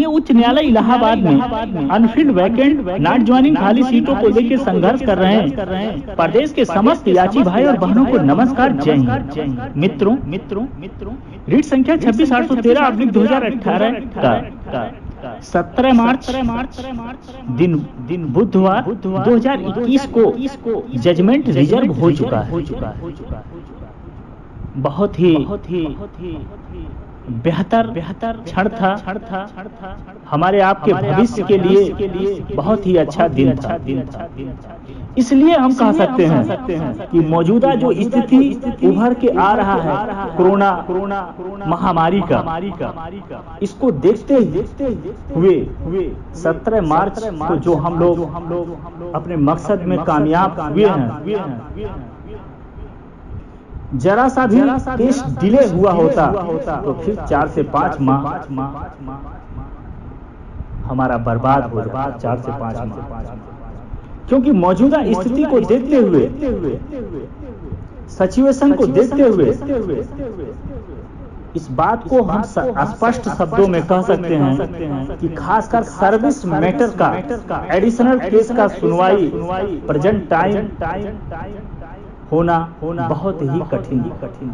माननीय उच्च न्यायालय इलाहाबाद में अनफिल्ड वैकेंट नॉट ज्वाइनिंग खाली सीटों को लेकर संघर्ष कर रहे हैं। प्रदेश के समस्त याची भाई और बहनों को नमस्कार, जय हिंद। मित्रों रीट संख्या 26/813/2018 का 17 मार्च दिन बुधवार 2021 को जजमेंट रिजर्व हो चुका है। बहुत ही बेहतर क्षण था, हमारे आपके भविष्य के लिए बहुत ही अच्छा दिन था। इसलिए हम कह सकते हैं कि मौजूदा जो स्थिति उभर के आ रहा है कोरोना महामारी का, इसको देखते हुए 17 मार्च को जो हम लोग अपने मकसद में कामयाब हुए हैं, जरा सा भी केस डिले हुआ होता तो फिर 4 से 5 माह हमारा बर्बाद हो जाता। 4 से 5 माह, क्योंकि मौजूदा स्थिति को देखते हुए, सिचुएशन को देखते हुए इस बात को हम स्पष्ट शब्दों में कह सकते हैं कि खासकर सर्विस मैटर का एडिशनल केस का सुनवाई प्रेजेंट टाइम होना बहुत ही कठिन,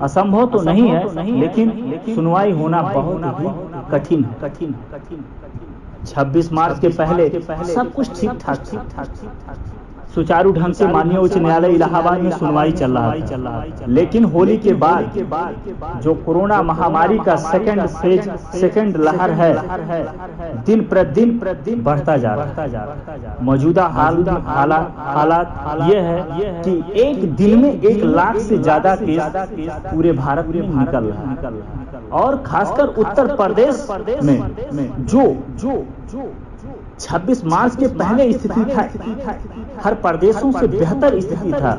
असंभव तो नहीं है, लेकिन सुनवाई होना बहुत ही कठिन। 26 मार्च के पहले सब कुछ ठीक ठाक था, सुचारू ढंग से माननीय उच्च न्यायालय इलाहाबाद में सुनवाई चल रहा था। लेकिन होली के बाद जो कोरोना महामारी का सेकंड लहर है, दिन प्रतिदिन बढ़ता जा रहा है। मौजूदा हालात ये है कि एक दिन में 1 लाख से ज्यादा केस पूरे भारत में निकल रहा है, और खासकर उत्तर प्रदेश में जो 26 मार्च के पहले स्थिति था, हर प्रदेशों से बेहतर स्थिति था,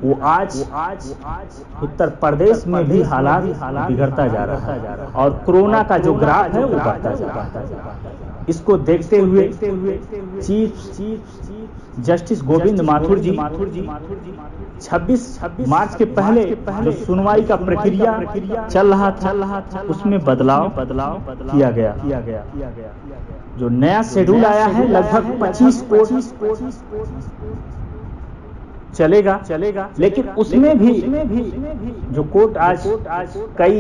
वो आज उत्तर प्रदेश में भी हालात बिगड़ता जा रहा है, और कोरोना का जो ग्राफ है वो बढ़ता जा रहा है। इसको देखते हुए चीफ जस्टिस गोविंद माथुर जी 26 मार्च के पहले जो सुनवाई का प्रक्रिया चल रहा था, उसमें बदलाव किया गया। जो नया शेड्यूल आया है, लगभग 25 कोर्ट चलेगा, लेकिन उसमें भी जो कोर्ट आज कई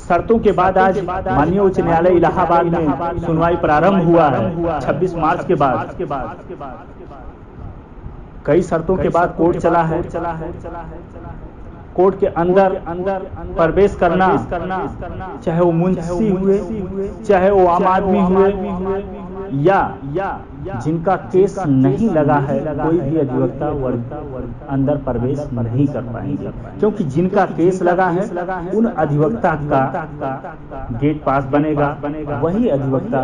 शर्तों के बाद आज माननीय उच्च न्यायालय इलाहाबाद में सुनवाई प्रारंभ हुआ है। 26 मार्च के बाद कई शर्तों के बाद कोर्ट चला है। कोर्ट के अंदर प्रवेश करना, चाहे वो मुंशी हुए, चाहे वो आम आदमी हुए, या जिनका केस नहीं लगा है, कोई भी अधिवक्ता वर्ग अंदर प्रवेश नहीं कर पाएंगे, क्योंकि जिनका केस लगा है उन अधिवक्ता का गेट पास बनेगा, वही अधिवक्ता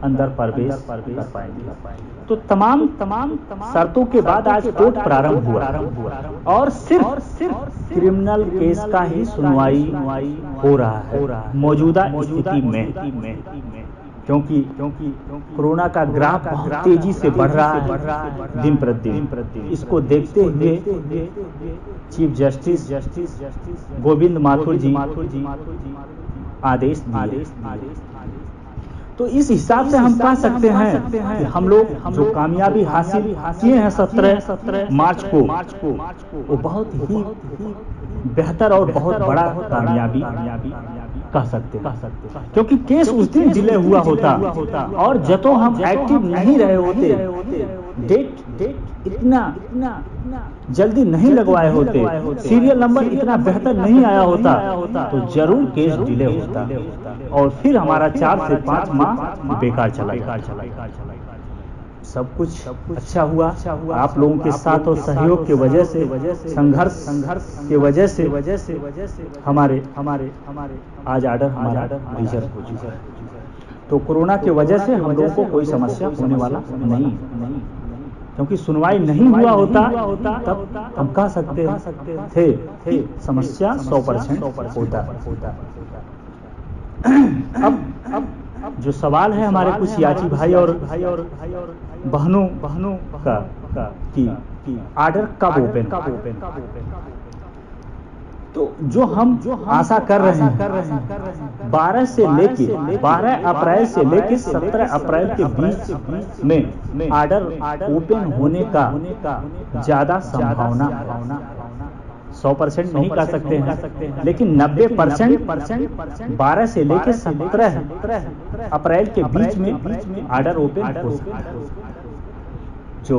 अंदर प्रवेश कर पाएंगे। तो तमाम शर्तों के बाद आज कोर्ट प्रारंभ हुआ, और सिर्फ क्रिमिनल केस का ही सुनवाई हो रहा है मौजूदा स्थिति में, क्योंकि कोरोना का ग्राफ बहुत तेजी से बढ़ रहा है दिन प्रतिदिन। इसको देखते हुए चीफ जस्टिस गोविंद माथुर जी आदेश दिए। तो इस हिसाब से हम कह सकते हैं कि हम लोग जो कामयाबी हासिल किए हैं 17 मार्च को, वो बहुत ही बेहतर और बहुत बड़ा कामयाबी कह सकते हैं, क्योंकि केस उस दिन डिले हुआ होता, और जतो हम एक्टिव नहीं रहे होते, डेट इतना जल्दी नहीं लगवाए होते, सीरियल नंबर इतना बेहतर नहीं आया होता, तो जरूर केस डिले होता, और फिर हमारा 4 से 5 माह बेकार चला। सब कुछ अच्छा हुआ आप लोगों के साथ और सहयोग के वजह से, संघर्ष के वजह से हमारे आज ऑर्डर हमारा रिजर्व हो चुका है। तो कोरोना के वजह से हम लोगों को कोई समस्या होने वाला नहीं, क्योंकि सुनवाई नहीं हुआ होता तब हम कह सकते थे कि समस्या 100% होता। अब जो सवाल है हमारे कुछ याची भाई और बहनों का कि ऑर्डर कब ओपन, तो जो हम आशा कर रहे हैं 12 से लेके 12 अप्रैल से लेके 17 अप्रैल के बीच में ऑर्डर ओपन होने का ज्यादा संभावना 100% नहीं कह सकते हैं, लेकिन 90% 12 से लेके 17 अप्रैल के बीच में ऑर्डर ओपन हो सकता है। जो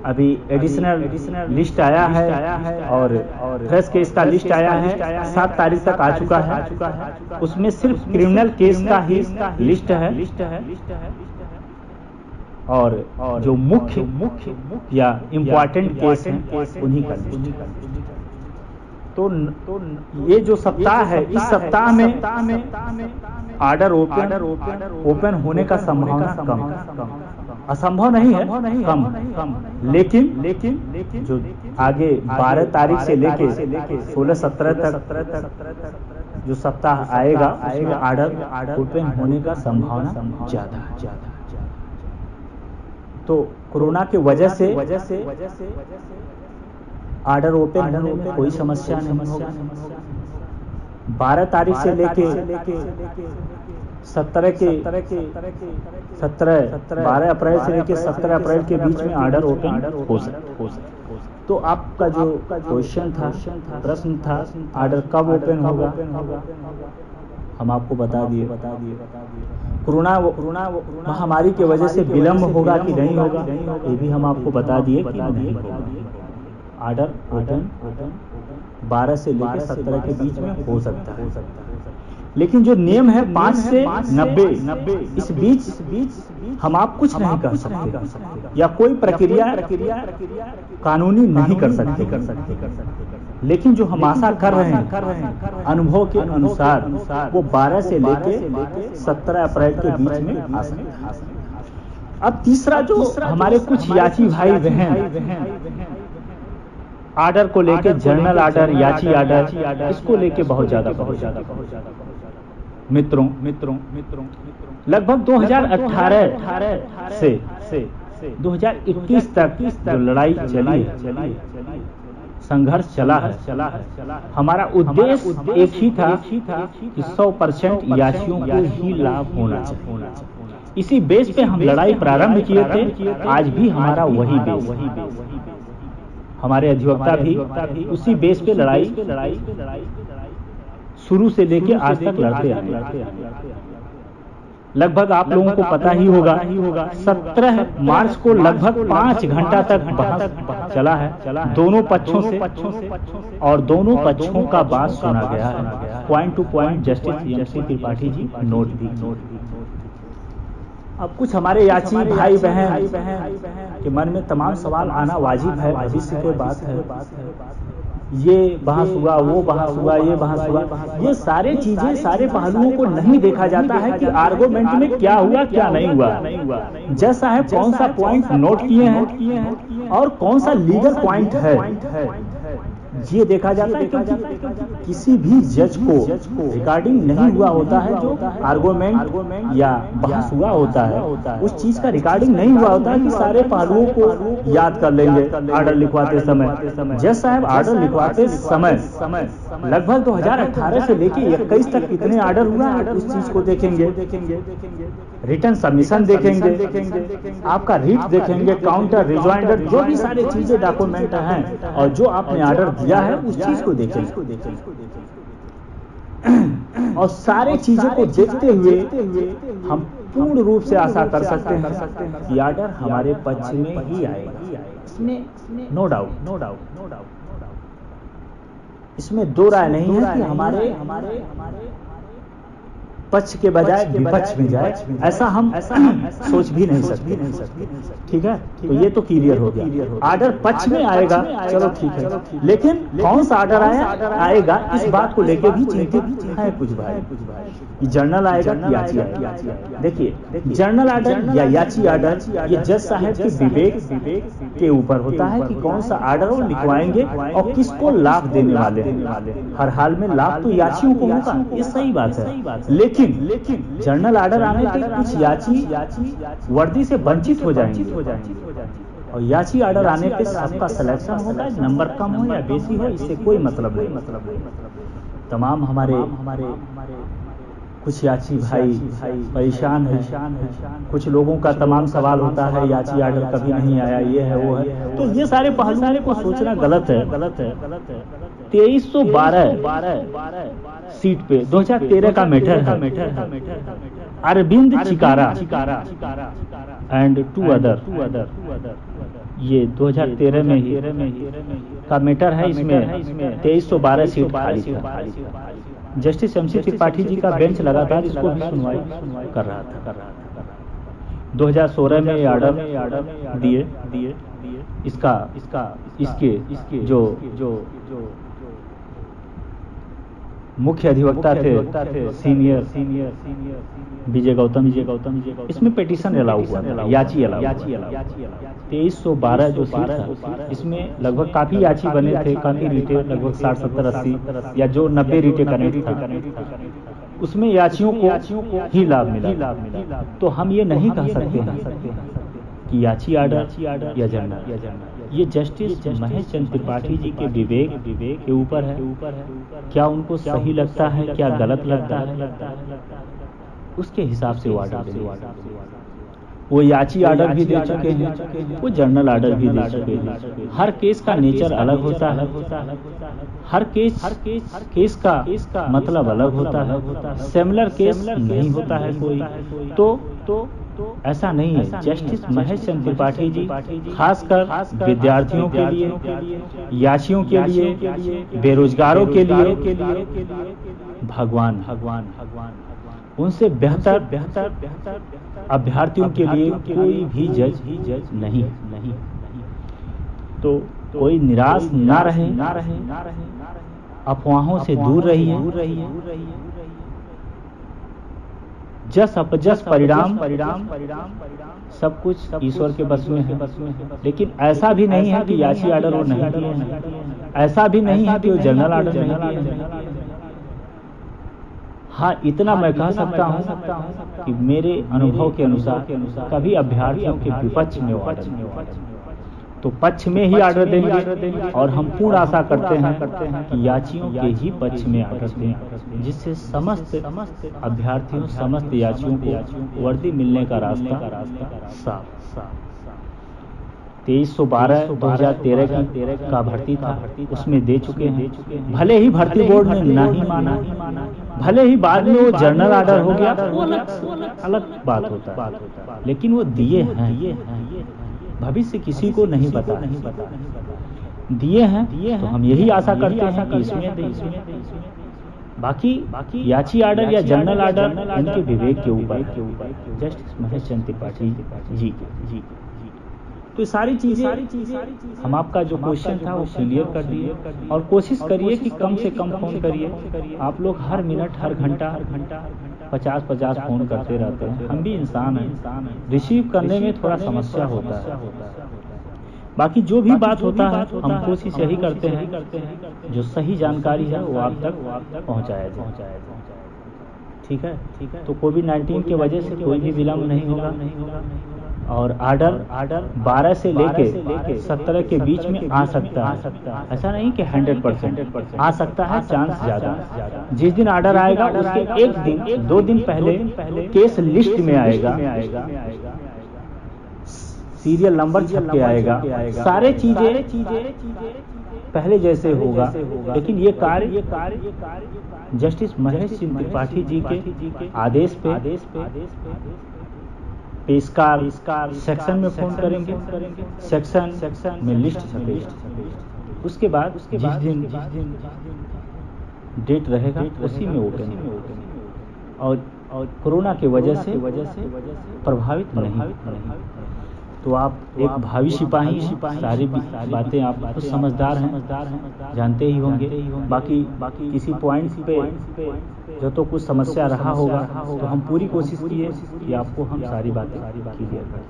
अभी एडिशनल लिस्ट आया है और फ्रेश केस का लिस्ट आया है, 7 तारीख तक आ चुका है। उसमें सिर्फ क्रिमिनल केस का ही लिस्ट है और जो मुख्य या इम्पोर्टेंट केस हैं उन्हीं का लिस्ट। तो ये जो सप्ताह है, इस सप्ताह में ऑर्डर ओपन होने का संभावना कम, असंभव नहीं है, कम। लेकिन जो आगे 12 तारीख से लेके 16-17 तक जो सप्ताह आएगा उसमें ऑर्डर ओपन होने का संभावना ज्यादा है। तो कोरोना के वजह से ऑर्डर ओपन होने में कोई समस्या नहीं होगा। 12 तारीख से लेके 12 अप्रैल से लेके 17 अप्रैल के बीच में ऑर्डर ओपन हो सकता। तो आपका जो क्वेश्चन था, प्रश्न था, ऑर्डर कब ओपन होगा, हम आपको बता दिए। कोरोना महामारी की वजह से विलंब होगा कि नहीं होगा, ये भी हम आपको बता दिए कि नहीं होगा। ऑर्डर ओपन 12 से लेकर 17 के बीच में हो सकता है, लेकिन जो नियम है 5 से 90 इस बीच हम आप कुछ नहीं कर सकते या कोई प्रक्रिया कानूनी नहीं कर सकते। लेकिन जो हम आशा कर रहे हैं अनुभव के अनुसार वो 12 से लेके 17 अप्रैल के बीच में आ सकता है। अब तीसरा जो हमारे कुछ याची भाई बहन ऑर्डर को लेके, जर्नल ऑर्डर, याची ऑर्डर, इसको लेके बहुत ज्यादा मित्रों लगभग 2018 से 2021 तक जो लड़ाई चली, संघर्ष चला है, हमारा उद्देश्य एक ही था कि 100% याचियों को ही लाभ होना चाहिए। इसी बेस पे हम लड़ाई प्रारंभ किए थे, आज भी हमारा वही बेस। हमारे अधिवक्ता भी उसी बेस पे लड़ाई शुरू से लेके आज तक लड़ते आए। लगभग आप लोगों को पता ही होगा 17 मार्च को लगभग 5 घंटा तक बहस चला है दोनों पक्षों से, और दोनों पक्षों का बात सुना गया है। Point to point justice MC. Tripathi ji note भी। अब कुछ हमारे याची भाई बहन के मन में तमाम सवाल आना वाजिब है, भविष्य की बात है। ये बहस हुआ, वो बहस हुआ, ये बहस हुआ, ये सारे चीजें, सारे पहलुओं को नहीं देखा जाता है कि आर्गुमेंट में क्या हुआ क्या नहीं हुआ। जज साहब कौन सा पॉइंट नोट किए हैं और कौन सा लीगल पॉइंट है, ये देखा जाता है। क्योंकि किसी भी जज को रिकॉर्डिंग नहीं हुआ होता है, जो आर्गुमेंट या बहस हुआ होता है उस चीज का रिकॉर्डिंग नहीं हुआ होता है कि सारे पहलुओं को याद कर लेंगे ऑर्डर लिखवाते समय। जज साहब ऑर्डर लिखवाते समय लगभग 2018 से लेके 21 तक कितने ऑर्डर हुआ उस चीज को देखेंगे, रिटर्न सबमिशन देखेंगे, आपका रीट देखेंगे, काउंटर, रिजॉइंडर, जो भी सारी चीजें डॉक्यूमेंट हैं और जो आपने ऑर्डर दिया है उस चीज को देखेंगे। और सारे चीजों को देखते हुए हम पूर्ण रूप से आशा कर सकते हैं कि ऑर्डर हमारे पक्ष में ही आएगा। इसमें नो डाउट, इसमें दो राय नहीं है कि हमारे पक्ष के बजाय विपक्ष में जाए, ऐसा हम सोच भी नहीं सकते। ठीक है, तो ये तो क्लियर हो गया। ऑर्डर पक्ष में आएगा, चलो ठीक है, लेकिन कौन सा ऑर्डर आएगा इस बात को लेके भी चिंतित है कुछ भाई। जर्नल आएगा कि याची आएगा। देखिए, जर्नल ऑर्डर या याची ऑर्डर ये जज साहब के विवेक के ऊपर होता है कि कौन सा ऑर्डर वो लिखवाएंगे और किसको लाभ देने वाले हैं। हर हाल में लाभ तो याचियों को होगा, ये सही बात है, लेकिन जर्नल ऑर्डर आने पे कुछ याची वर्दी से वंचित हो जाएंगे। और याची आर्डर आने पे सबका सिलेक्शन होता है, नंबर कम हो या बेसी हो इससे कोई मतलब नहीं। तमाम हमारे कुछ याची भाई परेशान है, कुछ लोगों का तमाम सवाल होता है याची आर्डर कभी नहीं आया, ये है वो है, तो ये सारे पहलुओं को सोचना गलत है। 2312 सीट पे 2013 का मैटर है। अरविंद चिकारा एंड टू अदर, ये 2013 में ही का मैटर है। इसमें 2312 सीट खाली था। जस्टिस MC त्रिपाठी जी का बेंच लगातार इसको भी सुनवाई कर रहा था। 2016 में ये आर्डर दिए इसके जो मुख्य अधिवक्ता थे सीनियर विजय गौतम जी, इसमें पिटीशन अलाउ हुआ, याची अलाउ। 2312 जो सीट था इसमें लगभग काफी याची बने थे, काफी रीटे लगभग 60, 70, 80 या जो 90 रीटे कनेक्ट था, उसमें याचियों को ही लाभ मिला। तो हम ये नहीं कह सकते हैं कि याची आर्डर या जनरल, ये जस्टिस महेश चंद्र त्रिपाठी जी के विवेक के ऊपर है। क्या उनको सही लगता है, क्या गलत लगता है, उसके हिसाब से वो आर्डर देंगे। वो याची आर्डर भी दे चुके हैं, वो जनरल आर्डर भी दे चुके हैं। हर केस का नेचर अलग होता है, हर केस का मतलब अलग होता है, सिमिलर केस नहीं होता है कोई। तो ऐसा नहीं है। जस्टिस महेश चंद्र त्रिपाठी जी खासकर विद्यार्थियों के लिए, याचियों के लिए, बेरोजगारों के लिए भगवान उनसे बेहतर अभ्यर्थियों के लिए कोई भी जज नहीं। तो कोई निराश ना रहे, अफवाहों से दूर रहिए। जस अपजस परिणाम सब कुछ ईश्वर के बस में है। लेकिन ऐसा भी नहीं है कि याची आर्डर वो नहीं दिए हैं, ऐसा भी नहीं है कि वो जनरल आर्डर नहीं दिए हैं। हाँ, इतना मैं कह सकता हूँ कि मेरे अनुभव के अनुसार कभी अभ्यर्थियों के विपक्ष में आर्डर, तो पक्ष में ही आर्डर देंगे। और हम पूर्ण आशा करते हैं कि याचियों के ही पक्ष में आर्डर दें, जिससे समस्त अभ्यर्थियों, समस्त याचियों को वर्दी मिलने का रास्ता साफ। 2312 2013 का भर्ती था, उसमें दे चुके हैं। भले ही भर्ती बोर्ड ने नहीं माना, भले ही बाद में वो जनरल आर्डर हो गया, वो अलग बात होता है, लेकिन वो दिए हैं। भविष्य किसी को नहीं पता, दिए हैं तो हम यही आशा करते हैं कि इसमें दें। बाकी याची आर्डर या जनरल आर्डर उनके विवेक के ऊपर, जस्टिस महेश चंद्र त्रिपाठी जी। तो सारी चीजें हम आपका जो क्वेश्चन था वो क्लियर कर दिए। और कोशिश करिए कि कम से कम फोन करिए। आप लोग हर मिनट हर घंटा 50 फोन करते रहते हैं। हम भी इंसान हैं, रिसीव करने में थोड़ा समस्या होता है। बाकी जो भी बात होता है हम कोशिश यही करते हैं जो सही जानकारी है वो आप तक पहुँचाया जाए। ठीक है। तो कोविड-19 की वजह से कोई भी विलम्ब नहीं होगा। और आर्डर 12 से लेके 17 के बीच में आ सकता है। ऐसा नहीं कि 100% आ सकता है, चांस ज्यादा। जिस दिन आर्डर आएगा उसके एक दिन 2 दिन पहले केस लिस्ट में आएगा, सीरियल नंबर छप के आएगा, सारे चीजें पहले जैसे होगा। लेकिन ये कार्य जस्टिस महेश चंद्र त्रिपाठी जी के आदेश पे पेशकार सेक्शन में फोन करेंगे, सेक्शन में लिस्ट छपेगा। उसके बाद जिस दिन डेट रहेगा उसी में ओपन। और कोरोना की वजह से प्रभावित नहीं। तो आप एक भावी सिपाही, सारी बातें आप खुद समझदार हैं, जानते ही होंगे। बाकी किसी पॉइंट पे जो तो कुछ समस्या रहा होगा तो हम पूरी कोशिश किए कि आपको हम सारी बातें क्लियर कर।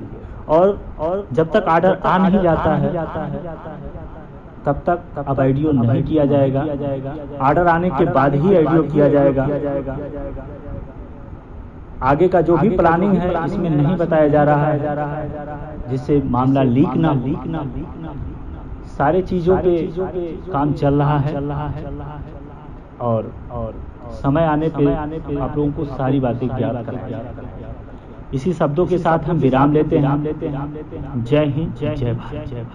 और जब तक आर्डर आ नहीं जाता है तब तक अब आईडीओ नहीं किया जाएगा। आर्डर आने के बाद ही आईडीओ किया जाएगा। आगे का जो भी प्लानिंग है इसमें नहीं बताया जा रहा है, जिससे मामला लीक ना हो। सारे चीज़ों पे काम चल रहा है और समय आने पे आप लोगों को सारी बातें ज्ञात कराएंगे। इसी शब्दों के साथ हम विराम लेते हैं। जय हिंद, जय भारत।